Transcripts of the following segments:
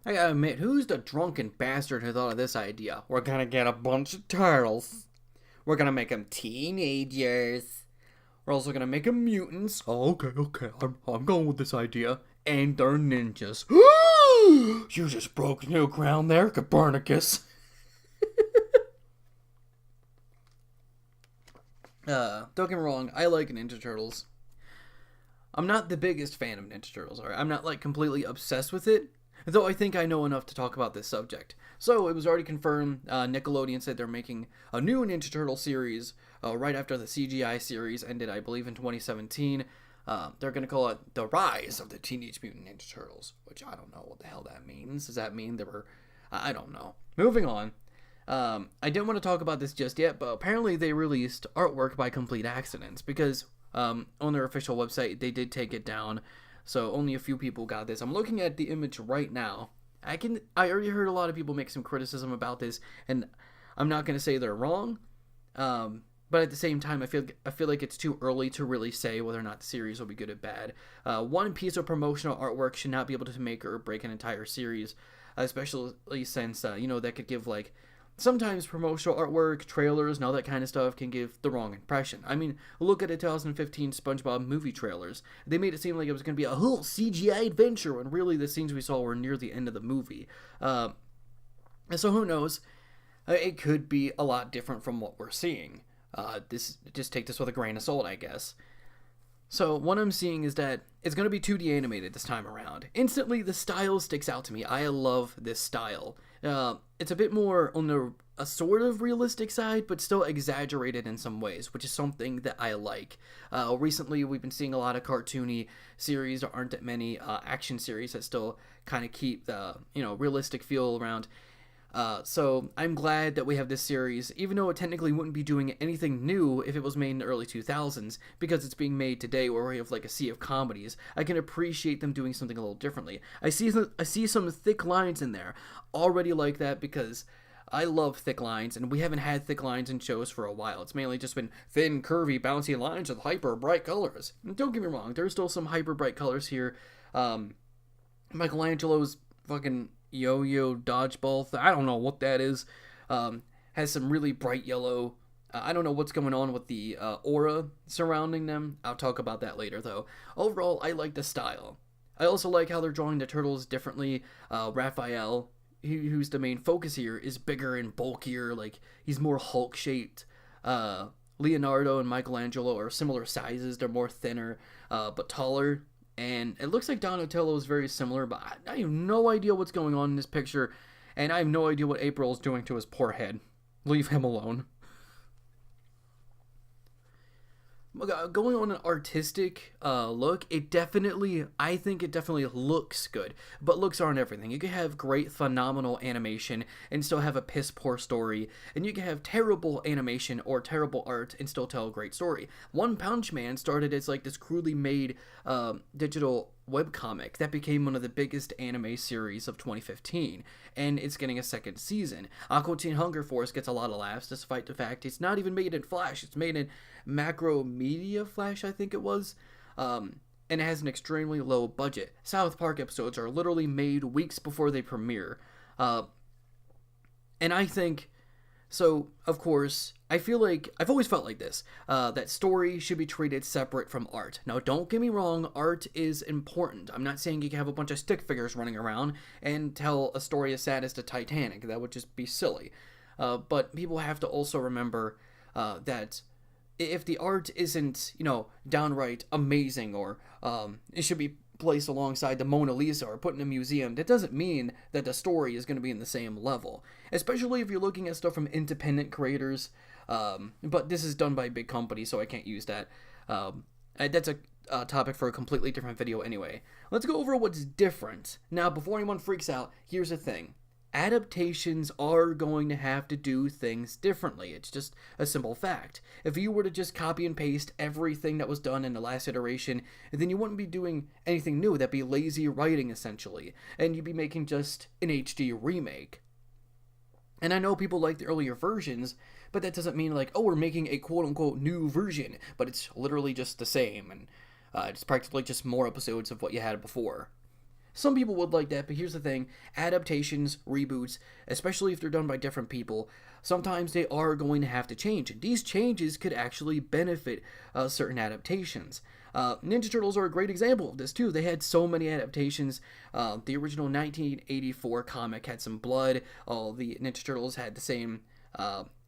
I gotta admit, who's the drunken bastard who thought of this idea? We're gonna get a bunch of turtles. We're gonna make them teenagers. We're also gonna make them mutants. Oh, okay. I'm going with this idea. And they're ninjas. You just broke new ground there, Copernicus. Don't get me wrong, I like Ninja Turtles. I'm not the biggest fan of Ninja Turtles, alright? I'm not, like, completely obsessed with it, though I think I know enough to talk about this subject. So, it was already confirmed, Nickelodeon said they're making a new Ninja Turtle series, right after the CGI series ended, I believe, in 2017. They're gonna call it The Rise of the Teenage Mutant Ninja Turtles, which I don't know what the hell that means. Does that mean there were... I don't know. Moving on. I didn't want to talk about this just yet, but apparently they released artwork by Complete Accidents, because on their official website they did take it down, so only a few people got this. I'm looking at the image right now. I already heard a lot of people make some criticism about this, and I'm not going to say they're wrong, but at the same time I feel like it's too early to really say whether or not the series will be good or bad. One piece of promotional artwork should not be able to make or break an entire series, especially since that could give, like, sometimes promotional artwork, trailers, and all that kind of stuff can give the wrong impression. I mean, look at the 2015 SpongeBob movie trailers. They made it seem like it was going to be a whole CGI adventure, when really the scenes we saw were near the end of the movie. So who knows? It could be a lot different from what we're seeing. Just take this with a grain of salt, I guess. So what I'm seeing is that it's going to be 2D animated this time around. Instantly, the style sticks out to me. I love this style. It's a bit more on a sort of realistic side, but still exaggerated in some ways, which is something that I like. Recently, we've been seeing a lot of cartoony series. There aren't that many action series that still kind of keep the realistic feel around. So I'm glad that we have this series, even though it technically wouldn't be doing anything new if it was made in the early 2000s, because it's being made today where we have like a sea of comedies. I can appreciate them doing something a little differently. I see some thick lines in there. Already like that because I love thick lines, and we haven't had thick lines in shows for a while. It's mainly just been thin, curvy, bouncy lines with hyper bright colors. And don't get me wrong, there's still some hyper bright colors here. Michelangelo's fucking yo-yo dodgeball, I don't know what that is, has some really bright yellow. I don't know what's going on with the aura surrounding them. I'll talk about that later, though. Overall, I like the style. I also like how they're drawing the turtles differently. Raphael, who's the main focus here, is bigger and bulkier, like he's more Hulk-shaped. Leonardo and Michelangelo are similar sizes. They're more thinner, but taller. And it looks like Donatello is very similar, but I have no idea what's going on in this picture, and I have no idea what April is doing to his poor head. Leave him alone. Going on an artistic look, I think it definitely looks good, but looks aren't everything. You can have great, phenomenal animation and still have a piss-poor story, and you can have terrible animation or terrible art and still tell a great story. One Punch Man started as like this crudely made digital webcomic that became one of the biggest anime series of 2015, and it's getting a second season. Aqua Teen Hunger Force gets a lot of laughs, despite the fact it's not even made in Flash. It's made in Macromedia Flash, I think it was, and it has an extremely low budget. South Park episodes are literally made weeks before they premiere, and I think... So, of course, I feel like, I've always felt like this, that story should be treated separate from art. Now, don't get me wrong, art is important. I'm not saying you can have a bunch of stick figures running around and tell a story as sad as the Titanic. That would just be silly. But people have to also remember that if the art isn't, downright amazing, or it should be placed alongside the Mona Lisa or put in a museum, that doesn't mean that the story is going to be in the same level. Especially if you're looking at stuff from independent creators. But this is done by a big company, so I can't use that. That's a topic for a completely different video anyway. Let's go over what's different. Now, before anyone freaks out, here's the thing. Adaptations are going to have to do things differently. It's just a simple fact. If you were to just copy and paste everything that was done in the last iteration, then you wouldn't be doing anything new. That'd be lazy writing, essentially. And you'd be making just an HD remake. And I know people like the earlier versions, but that doesn't mean like, oh, we're making a quote-unquote new version, but it's literally just the same, and it's practically just more episodes of what you had before. Some people would like that, but here's the thing. Adaptations, reboots, especially if they're done by different people, sometimes they are going to have to change. And these changes could actually benefit certain adaptations. Ninja Turtles are a great example of this, too. They had so many adaptations. The original 1984 comic had some blood. All the Ninja Turtles had the same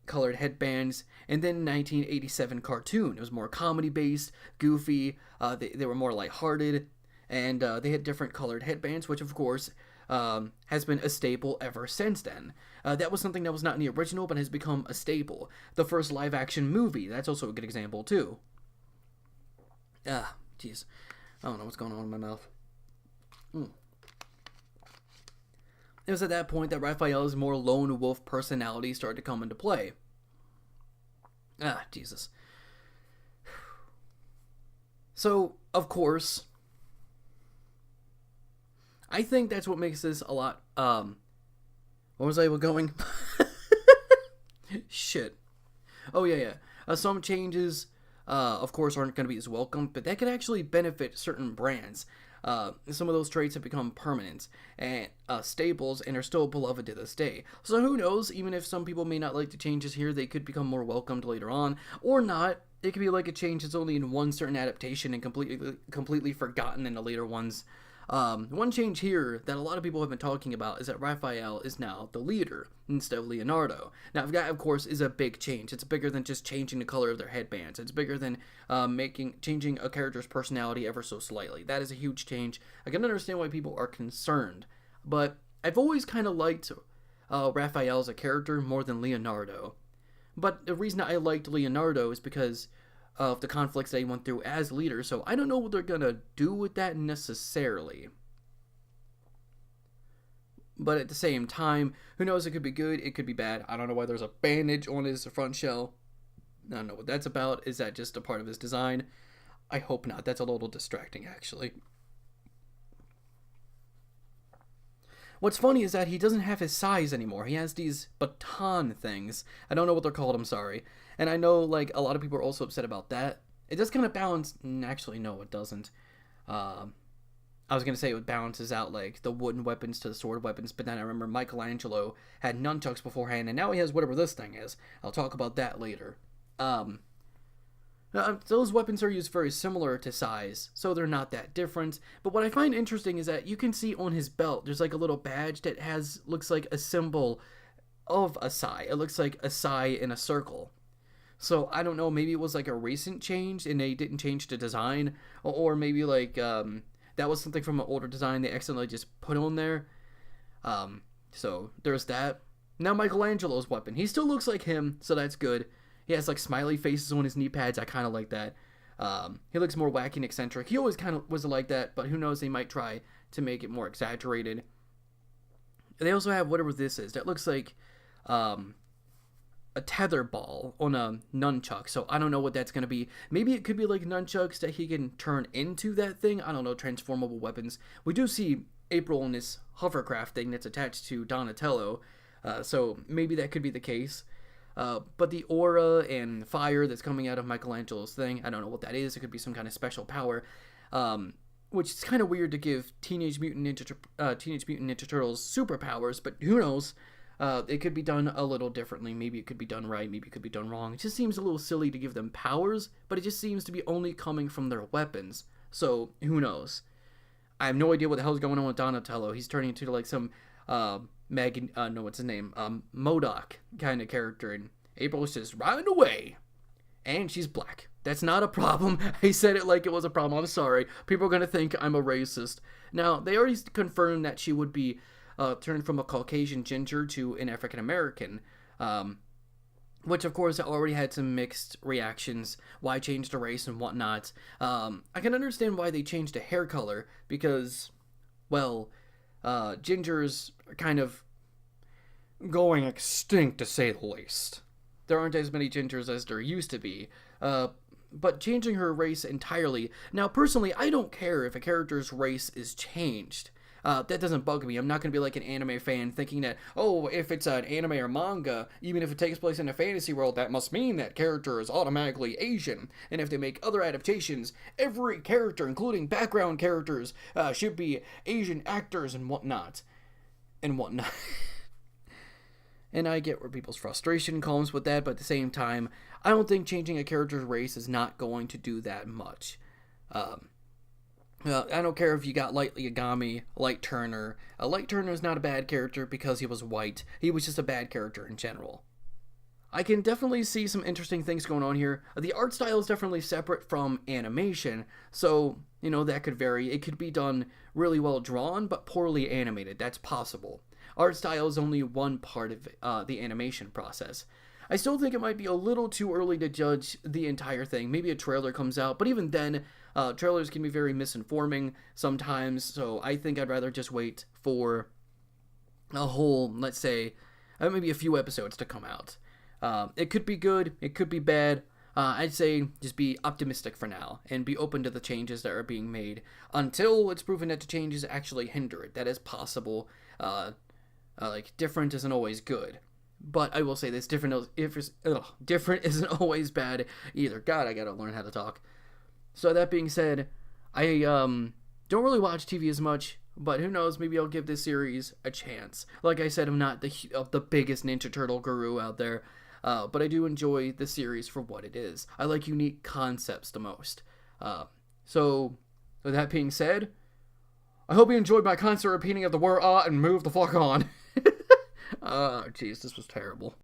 colored headbands. And then 1987 cartoon. It was more comedy-based, goofy. They were more lighthearted. And they had different colored headbands, which, of course, has been a staple ever since then. That was something that was not in the original, but has become a staple. The first live-action movie, that's also a good example, too. Jeez. I don't know what's going on in my mouth. It was at that point that Raphael's more lone wolf personality started to come into play. Jesus. So, of course, I think that's what makes this a lot, what was I going? Shit. Oh, yeah. Some changes, of course, aren't going to be as welcome, but that could actually benefit certain brands. Some of those traits have become permanent and staples and are still beloved to this day. So who knows, even if some people may not like the changes here, they could become more welcomed later on, or not. It could be like a change that's only in one certain adaptation and completely forgotten in the later ones. One change here that a lot of people have been talking about is that Raphael is now the leader instead of Leonardo. Now, that, of course, is a big change. It's bigger than just changing the color of their headbands. It's bigger than changing a character's personality ever so slightly. That is a huge change. I can understand why people are concerned, but I've always kind of liked Raphael as a character more than Leonardo. But the reason I liked Leonardo is because of the conflicts that he went through as leader, so I don't know what they're gonna do with that necessarily. But at the same time, who knows, it could be good, it could be bad. I don't know why there's a bandage on his front shell. I don't know what that's about. Is that just a part of his design? I hope not. That's a little distracting, actually. What's funny is that he doesn't have his size anymore. He has these baton things. I don't know what they're called, I'm sorry. And I know, like, a lot of people are also upset about that. It does kind of balance... Actually, no, it doesn't. I was going to say it balances out, like, the wooden weapons to the sword weapons, but then I remember Michelangelo had nunchucks beforehand, and now he has whatever this thing is. I'll talk about that later. Those weapons are used very similar to size, so they're not that different. But what I find interesting is that you can see on his belt, there's like a little badge that looks like a symbol of a sai. It looks like a sai in a circle. So I don't know, maybe it was like a recent change and they didn't change the design, or maybe like that was something from an older design they accidentally just put on there. So there's that. Now Michelangelo's weapon. He still looks like him, so that's good. He has like smiley faces on his knee pads. I kind of like that. He looks more wacky and eccentric. He always kind of was like that, but who knows, they might try to make it more exaggerated. They also have whatever this is. That looks like a tether ball on a nunchuck, so I don't know what that's going to be. Maybe it could be like nunchucks that he can turn into that thing. I don't know, transformable weapons. We do see April in this hovercraft thing that's attached to Donatello, so maybe that could be the case. But the aura and fire that's coming out of Michelangelo's thing, I don't know what that is. It could be some kind of special power, which is kind of weird to give Teenage Mutant Ninja Turtles superpowers, but who knows? It could be done a little differently. Maybe it could be done right. Maybe it could be done wrong. It just seems a little silly to give them powers, but it just seems to be only coming from their weapons. So, who knows? I have no idea what the hell's going on with Donatello. He's turning into like some, what's his name? MODOK kind of character, and April's just riding away. And she's black. That's not a problem. I said it like it was a problem. I'm sorry. People are going to think I'm a racist. Now, they already confirmed that she would be turned from a Caucasian ginger to an African American, which of course already had some mixed reactions. Why change the race and whatnot? I can understand why they changed the hair color because, well, gingers are kind of going extinct, to say the least. There aren't as many gingers as there used to be. But changing her race entirely. Now, personally, I don't care if a character's race is changed. That doesn't bug me. I'm not going to be like an anime fan thinking that, oh, if it's an anime or manga, even if it takes place in a fantasy world, that must mean that character is automatically Asian. And if they make other adaptations, every character, including background characters, should be Asian actors and whatnot. And whatnot. And I get where people's frustration comes with that, but at the same time, I don't think changing a character's race is not going to do that much. I don't care if you got Light Yagami, Light Turner. Light Turner is not a bad character because he was white. He was just a bad character in general. I can definitely see some interesting things going on here. The art style is definitely separate from animation, so, that could vary. It could be done really well drawn, but poorly animated. That's possible. Art style is only one part of the animation process. I still think it might be a little too early to judge the entire thing. Maybe a trailer comes out, but even then, trailers can be very misinforming sometimes, so I think I'd rather just wait for a whole, let's say, maybe a few episodes to come out. It could be good, it could be bad. I'd say just be optimistic for now, and be open to the changes that are being made, until it's proven that the changes actually hinder it. That is possible. Different isn't always good. But I will say this, different isn't always bad either. God, I gotta learn how to talk. So that being said, I don't really watch TV as much, but who knows, maybe I'll give this series a chance. Like I said, I'm not the biggest Ninja Turtle guru out there, but I do enjoy the series for what it is. I like unique concepts the most. So, with that being said, I hope you enjoyed my constant repeating of the word and move the fuck on. Oh, jeez, this was terrible.